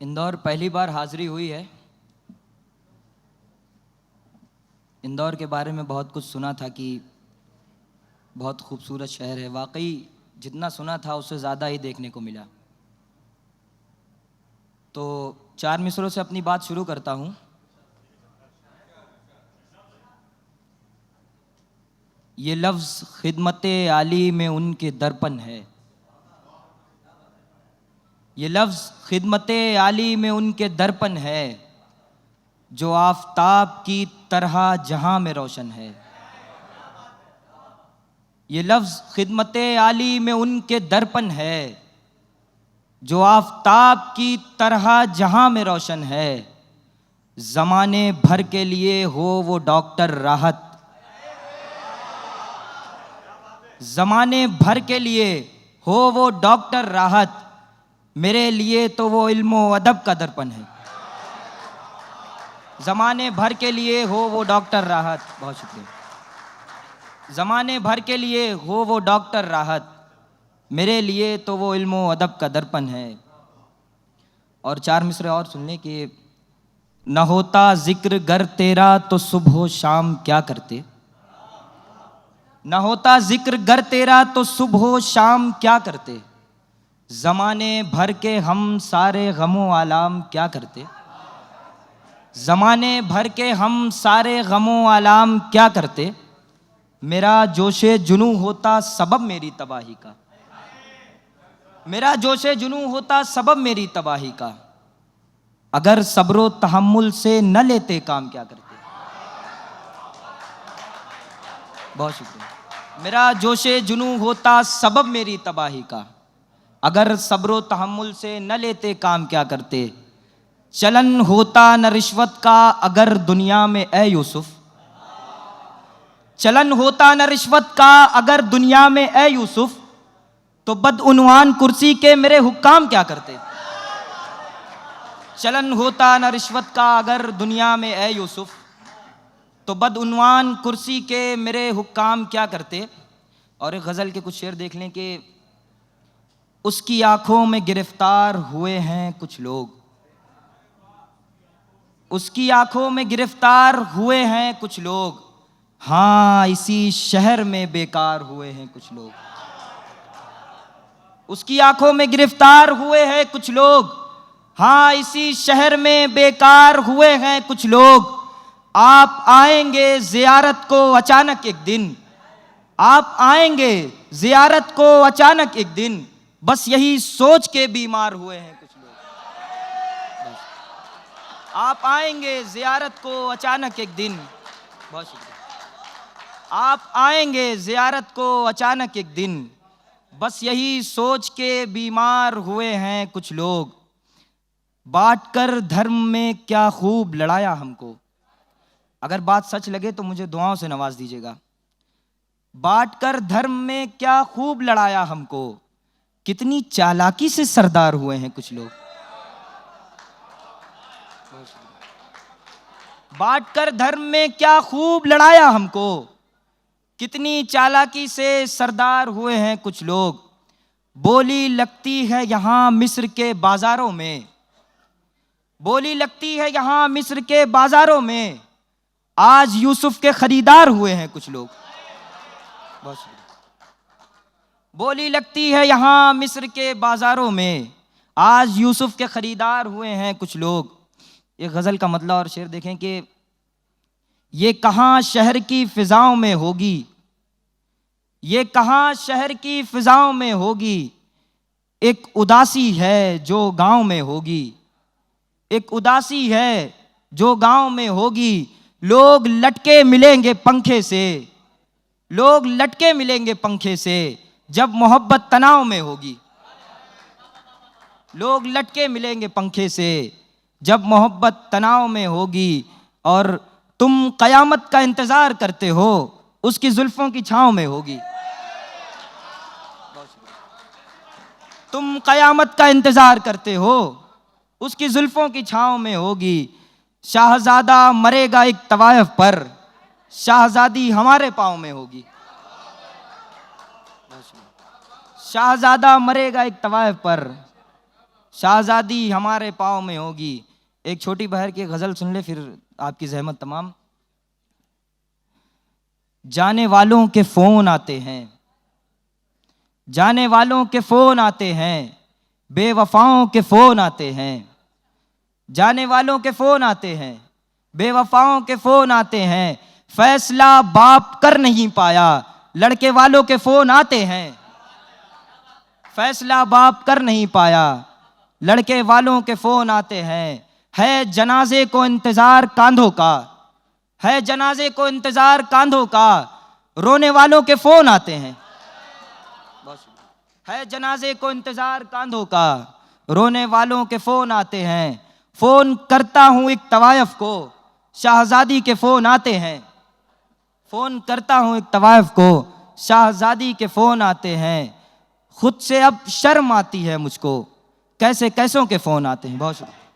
इंदौर पहली बार हाजिरी हुई है। इंदौर के बारे में बहुत कुछ सुना था कि बहुत खूबसूरत शहर है। वाकई जितना सुना था उससे ज़्यादा ही देखने को मिला। तो 4 मिसरों से अपनी बात शुरू करता हूँ। ये लफ्ज़ खिदमत आली में उनके दर्पण है। ये लफ्ज़ खिदमत आली में उनके दर्पण है, जो आफताब की तरह जहां में रोशन है। ये लफ्ज़ खिदमत आली में उनके दर्पण है, जो आफताब की तरह जहां में रोशन है। ज़माने भर के लिए हो वो डॉक्टर राहत, ज़माने भर के लिए हो वो डॉक्टर राहत। मेरे लिए तो वो इल्मो अदब का दर्पण है। ज़माने भर के लिए हो वो डॉक्टर राहत। बहुत शुक्रिया। ज़माने भर के लिए हो वो डॉक्टर राहत, मेरे लिए तो वो इल्मो अदब का दर्पण है। और 4 मिसरे और सुन लें कि न होता जिक्र गर तेरा तो सुबह शाम क्या करते। न होता जिक्र गर तेरा तो सुबह शाम क्या करते। ज़माने भर के हम सारे गमो आलाम क्या करते। ज़माने भर के हम सारे गमो आलाम क्या करते। मेरा जोशे जुनू होता सबब मेरी तबाही का। मेरा जोशे जुनू होता सबब मेरी तबाही का। अगर सब्रो तहम्मुल से न लेते काम क्या करते। बहुत शुक्रिया। मेरा जोशे जुनू होता सबब मेरी तबाही का। अगर सब्रो तहम्मुल से न लेते काम क्या करते। चलन होता न रिश्वत का अगर दुनिया में ए यूसुफ। चलन होता न रिश्वत का अगर दुनिया में ए यूसुफ, तो बदउनवान कुर्सी के मेरे हुक्काम क्या करते। चलन होता न रिश्वत का अगर दुनिया में ए यूसुफ, तो बदउनवान कुर्सी के मेरे हुक्काम क्या करते। और एक गज़ल के कुछ शेर देख लें कि उसकी आंखों में गिरफ्तार हुए हैं कुछ लोग। उसकी आंखों में गिरफ्तार हुए हैं कुछ लोग। हाँ, इसी शहर में बेकार हुए हैं कुछ लोग। उसकी आंखों में गिरफ्तार हुए हैं कुछ लोग। हाँ, इसी शहर में बेकार हुए हैं कुछ लोग। आप आएंगे जियारत को अचानक एक दिन। आप आएंगे जियारत को अचानक एक दिन। बस यही सोच के बीमार हुए हैं कुछ लोग। आप आएंगे जियारत को अचानक एक दिन। बहुत शुक्रिया। आप आएंगे जियारत को अचानक एक दिन। बस यही सोच के बीमार हुए हैं कुछ लोग। बांटकर धर्म में क्या खूब लड़ाया हमको। अगर बात सच लगे तो मुझे दुआओं से नवाज दीजिएगा। बांटकर धर्म में क्या खूब लड़ाया हमको। कितनी चालाकी से सरदार हुए हैं कुछ लोग। बांटकर धर्म में क्या खूब लड़ाया हमको। कितनी चालाकी से सरदार हुए हैं कुछ लोग। बोली लगती है यहाँ मिस्र के बाजारों में। बोली लगती है यहाँ मिस्र के बाजारों में। आज यूसुफ के खरीदार हुए हैं कुछ लोग। बहुत शुक्रिया। बोली लगती है यहाँ मिस्र के बाजारों में। आज यूसुफ के खरीदार हुए हैं कुछ लोग। एक गज़ल का मतलब और शेर देखें कि ये कहाँ शहर की फिजाओं में होगी। ये कहाँ शहर की फिजाओं में होगी। एक उदासी है जो गांव में होगी। एक उदासी है जो गांव में होगी। लोग लटके मिलेंगे पंखे से। लोग लटके मिलेंगे पंखे से जब मोहब्बत तनाव में होगी। लोग लटके मिलेंगे पंखे से जब मोहब्बत तनाव में होगी। और तुम कयामत का इंतजार करते हो, उसकी जुल्फों की छांव में होगी। तुम कयामत का इंतजार करते हो, उसकी जुल्फों की छांव में होगी। शाहजादा मरेगा एक तवायफ पर, शाहजादी हमारे पांव में होगी। शाहजादा मरेगा एक तवायफ पर, शाहजादी हमारे पाँव में होगी। एक छोटी बहर की गजल सुन ले, फिर आपकी जहमत तमाम। जाने वालों के फोन आते हैं, जाने वालों के फोन आते हैं, बेवफाओं के फोन आते हैं। जाने वालों के फोन आते हैं, बेवफाओं के फोन आते हैं। फैसला बाप कर नहीं पाया, लड़के वालों के फोन आते हैं। फैसला बाप कर नहीं पाया, लड़के वालों के फोन आते हैं। है जनाजे को इंतजार कांधों का, है जनाजे को इंतजार कांधों का, रोने वालों के फोन आते हैं। है जनाजे को इंतजार कांधों का, रोने वालों के फोन आते हैं। फोन करता हूं एक तवायफ को, शाहजादी के फोन आते हैं। फोन करता हूं एक तवायफ को, शाहजादी के फोन आते हैं। खुद से अब शर्म आती है मुझको, कैसे कैसों के फोन आते हैं। बहुत शुक्रिया।